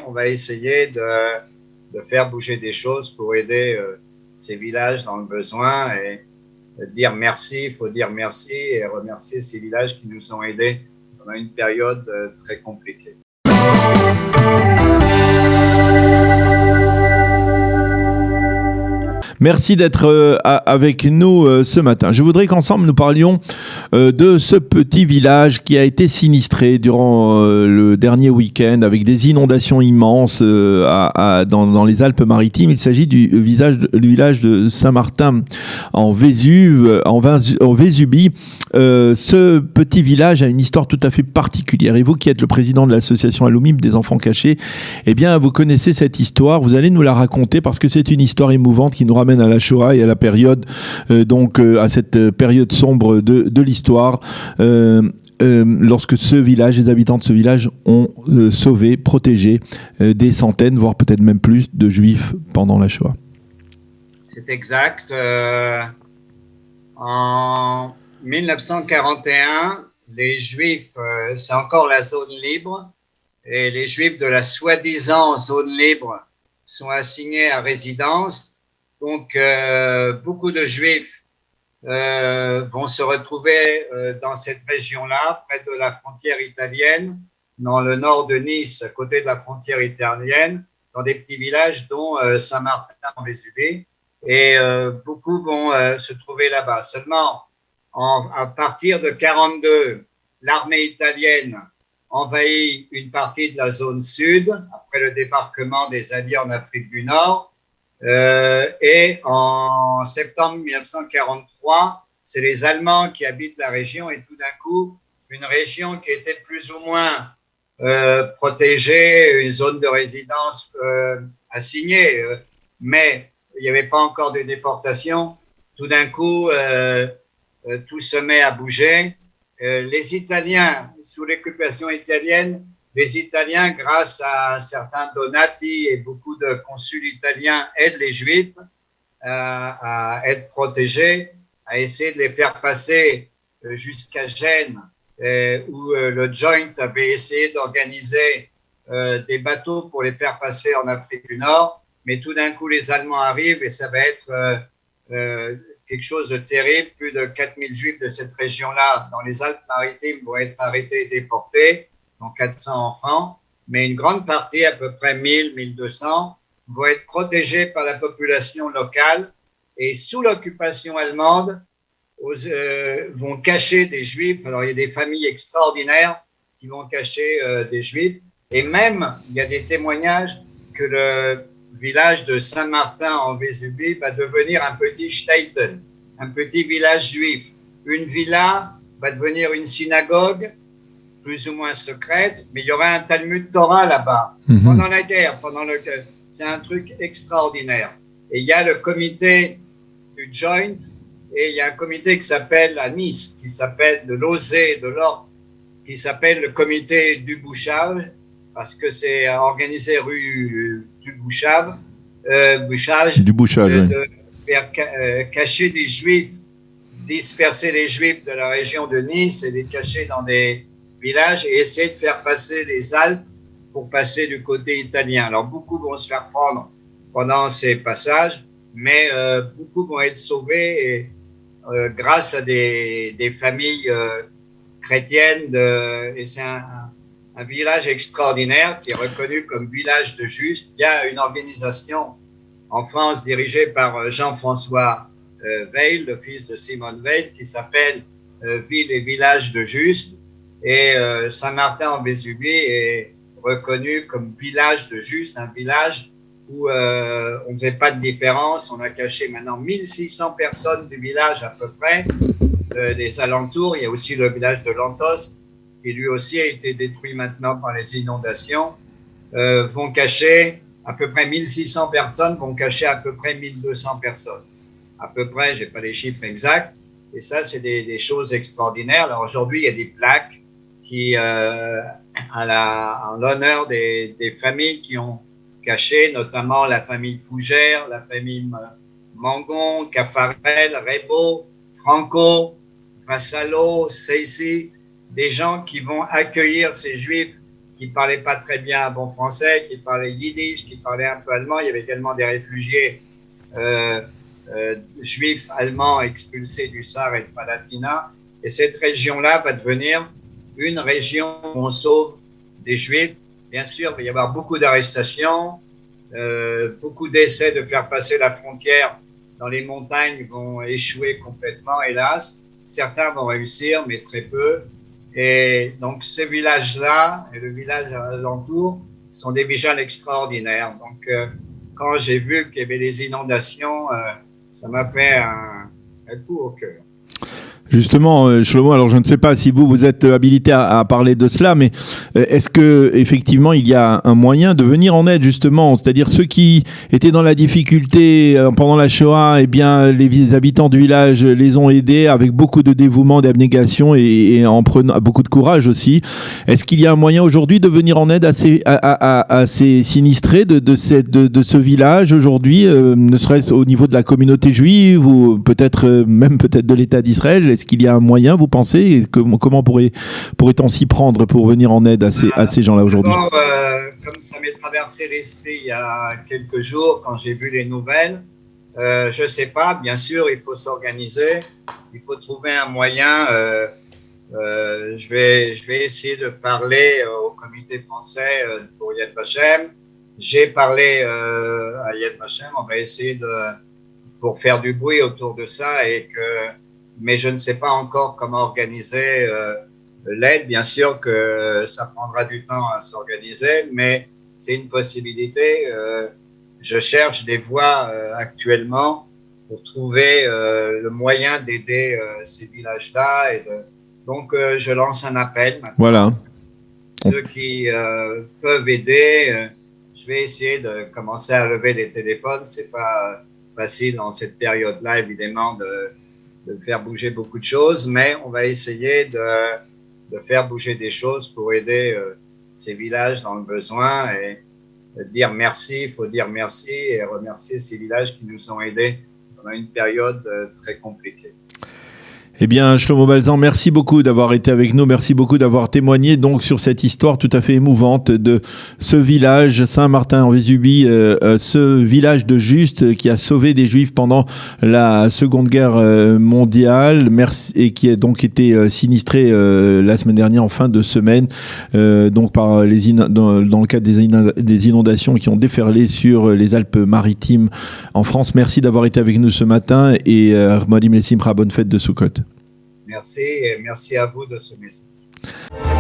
On va essayer de faire bouger des choses pour aider ces villages dans le besoin et dire merci, il faut dire merci et remercier ces villages qui nous ont aidés pendant une période très compliquée. Merci d'être avec nous ce matin. Je voudrais qu'ensemble nous parlions de ce petit village qui a été sinistré durant le dernier week-end avec des inondations immenses dans les Alpes-Maritimes. Il s'agit du village de Saint-Martin en Vésubie. Ce petit village a une histoire tout à fait particulière. Et vous qui êtes le président de l'association Alumib des enfants cachés, eh bien vous connaissez cette histoire. Vous allez nous la raconter parce que c'est une histoire émouvante qui nous ramène à la Shoah et à la période, à cette période sombre de l'histoire, lorsque les habitants de ce village ont sauvé, protégé des centaines, voire peut-être même plus de juifs pendant la Shoah. C'est exact. En 1941, les juifs, c'est encore la zone libre, et les juifs de la soi-disant zone libre sont assignés à résidence. Donc, beaucoup de Juifs vont se retrouver dans cette région-là, près de la frontière italienne, dans le nord de Nice, à côté de la frontière italienne, dans des petits villages dont Saint-Martin en Vésubie. Et beaucoup vont se trouver là-bas. Seulement, à partir de 1942, l'armée italienne envahit une partie de la zone sud, après le débarquement des Alliés en Afrique du Nord. Et en septembre 1943, c'est les Allemands qui habitent la région et tout d'un coup, une région qui était plus ou moins protégée, une zone de résidence assignée, mais il n'y avait pas encore de déportation. Tout d'un coup, tout se met à bouger. Les Italiens, sous l'occupation italienne, les Italiens, grâce à certains donati et beaucoup de consuls italiens, aident les Juifs à être protégés, à essayer de les faire passer jusqu'à Gênes, où le Joint avait essayé d'organiser des bateaux pour les faire passer en Afrique du Nord. Mais tout d'un coup, les Allemands arrivent et ça va être quelque chose de terrible. Plus de 4000 Juifs de cette région-là, dans les Alpes-Maritimes, vont être arrêtés et déportés. Donc 400 enfants, mais une grande partie, à peu près 1000, 1200, vont être protégés par la population locale et sous l'occupation allemande vont cacher des Juifs. Alors il y a des familles extraordinaires qui vont cacher des Juifs et même il y a des témoignages que le village de Saint-Martin en Vésubie va devenir un petit shtetl, un petit village juif. Une villa va devenir une synagogue plus ou moins secrète, mais il y aura un Talmud Torah là-bas. Pendant la guerre, c'est un truc extraordinaire. Et il y a le comité du Joint, et il y a un comité qui s'appelle à Nice, qui s'appelle de l'Osée, de l'Orte, qui s'appelle le comité du Bouchage, parce que c'est organisé rue du Bouchage, de faire cacher des Juifs, disperser les Juifs de la région de Nice et les cacher dans des villages et essayer de faire passer les Alpes pour passer du côté italien. Alors, beaucoup vont se faire prendre pendant ces passages, mais beaucoup vont être sauvés et, grâce à des familles chrétiennes. Et c'est un village extraordinaire qui est reconnu comme village de juste. Il y a une organisation en France dirigée par Jean-François Weil, le fils de Simone Weil, qui s'appelle Ville et Village de Juste. Et Saint-Martin en Vésubie est reconnu comme village de juste, un village où on ne faisait pas de différence. On a caché maintenant 1600 personnes du village à peu près, des alentours. Il y a aussi le village de Lantos, qui lui aussi a été détruit maintenant par les inondations. Vont cacher à peu près 1600 personnes, vont cacher à peu près 1200 personnes. À peu près, je n'ai pas les chiffres exacts. Et ça, c'est des choses extraordinaires. Alors aujourd'hui, il y a des plaques qui, en l'honneur des familles qui ont caché, notamment la famille Fougère, la famille Mangon, Caffarel, Rebaud, Franco, Vassalo, Seissi, des gens qui vont accueillir ces Juifs qui parlaient pas très bien bon français, qui parlaient yiddish, qui parlaient un peu allemand. Il y avait également des réfugiés juifs allemands expulsés du Sahara et de Palatina. Et cette région-là va devenir une région où on sauve des juifs. Bien sûr, il va y avoir beaucoup d'arrestations, beaucoup d'essais de faire passer la frontière dans les montagnes vont échouer complètement, hélas. Certains vont réussir, mais très peu. Et donc, ces villages-là et le village alentour sont des villages extraordinaires. Donc, quand j'ai vu qu'il y avait des inondations, ça m'a fait un coup au cœur. Justement, Shlomo, alors je ne sais pas si vous êtes habilité à parler de cela, mais est-ce que effectivement il y a un moyen de venir en aide justement, c'est-à-dire ceux qui étaient dans la difficulté pendant la Shoah, eh bien les habitants du village les ont aidés avec beaucoup de dévouement, d'abnégation et en prenant beaucoup de courage aussi. Est-ce qu'il y a un moyen aujourd'hui de venir en aide à ces sinistrés de ce village aujourd'hui, ne serait-ce au niveau de la communauté juive ou peut-être de l'État d'Israël? Est-ce qu'il y a un moyen, vous pensez? Comment pourrait-on s'y prendre pour venir en aide à ces gens-là aujourd'hui? Comme ça m'est traversé l'esprit il y a quelques jours, quand j'ai vu les nouvelles, je ne sais pas, bien sûr, il faut s'organiser, il faut trouver un moyen. Je vais essayer de parler au comité français pour Yad Vashem. J'ai parlé à Yad Vashem, on va essayer pour faire du bruit autour de ça mais je ne sais pas encore comment organiser l'aide. Bien sûr que ça prendra du temps à s'organiser, mais c'est une possibilité. Je cherche des voies actuellement pour trouver le moyen d'aider ces villages-là. Donc, je lance un appel maintenant. Voilà. Ceux qui peuvent aider, je vais essayer de commencer à lever les téléphones. C'est pas facile dans cette période-là, évidemment, de faire bouger beaucoup de choses, mais on va essayer de faire bouger des choses pour aider ces villages dans le besoin et dire merci, il faut dire merci et remercier ces villages qui nous ont aidés pendant une période très compliquée. Eh bien, Shlomo Balzan, merci beaucoup d'avoir été avec nous. Merci beaucoup d'avoir témoigné donc sur cette histoire tout à fait émouvante de ce village Saint-Martin-en-Vésubie, ce village de Juste qui a sauvé des Juifs pendant la Seconde Guerre mondiale, et qui a donc été sinistré la semaine dernière en fin de semaine, donc par dans le cadre des inondations qui ont déferlé sur les Alpes-Maritimes en France. Merci d'avoir été avec nous ce matin et Moadim Lesimcha, bonne fête de Sukkot. Merci et merci à vous de ce message.